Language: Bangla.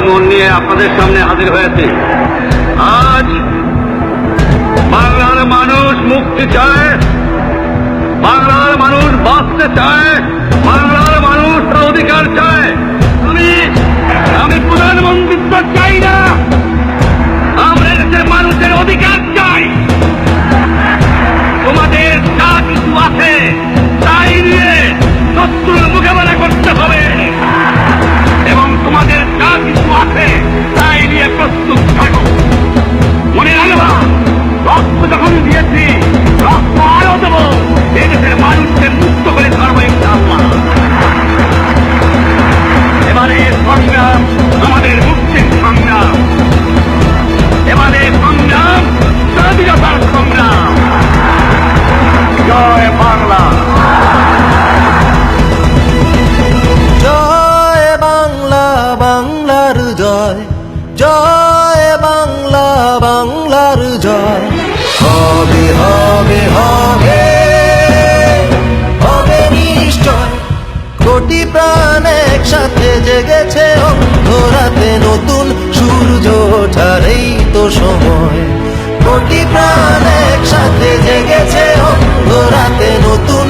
মন নিয়ে আপনাদের সামনে হাজির হয়েছি। আজ বাংলার মানুষ মুক্তি চায়, বাংলার মানুষ বাঁচতে চায়, বাংলার মানুষ তার অধিকার চায়। আমি প্রধানমন্ত্রিত্ব চাই না, আমরা দেশের মানুষের অধিকার চাই। তোমাদের যা কিছু আছে তাই নিয়ে শত্রুর মোকাবেলা করতে হবে এবং তোমাদের যা কিছু আছে তাই নিয়ে প্রস্তুত থাকো। মনে রাখবা, রক্ত যখন দিয়েছি রক্ত আরো দেবো, এদেশের মানুষকে মুক্ত করে ছাড়বো ইনশাআল্লাহ। এবারে সংগ্রাম আমাদের মুক্তির সংগ্রাম, এবারে সংগ্রাম স্বাধীনতার সংগ্রাম। জয় বাংলা, জয় বাংলা, বাংলার জয়, জয় বাংলা, বাংলার জয়। হবে হবে হবে হবে নিশ্চয়, কোটি প্রাণ একসাথে জেগেছে অন্ধরাতে, নতুন সূর্য ওঠার এই তো সময়। কোটি প্রাণ একসাথে জেগেছে অন্ধরাতে, নতুন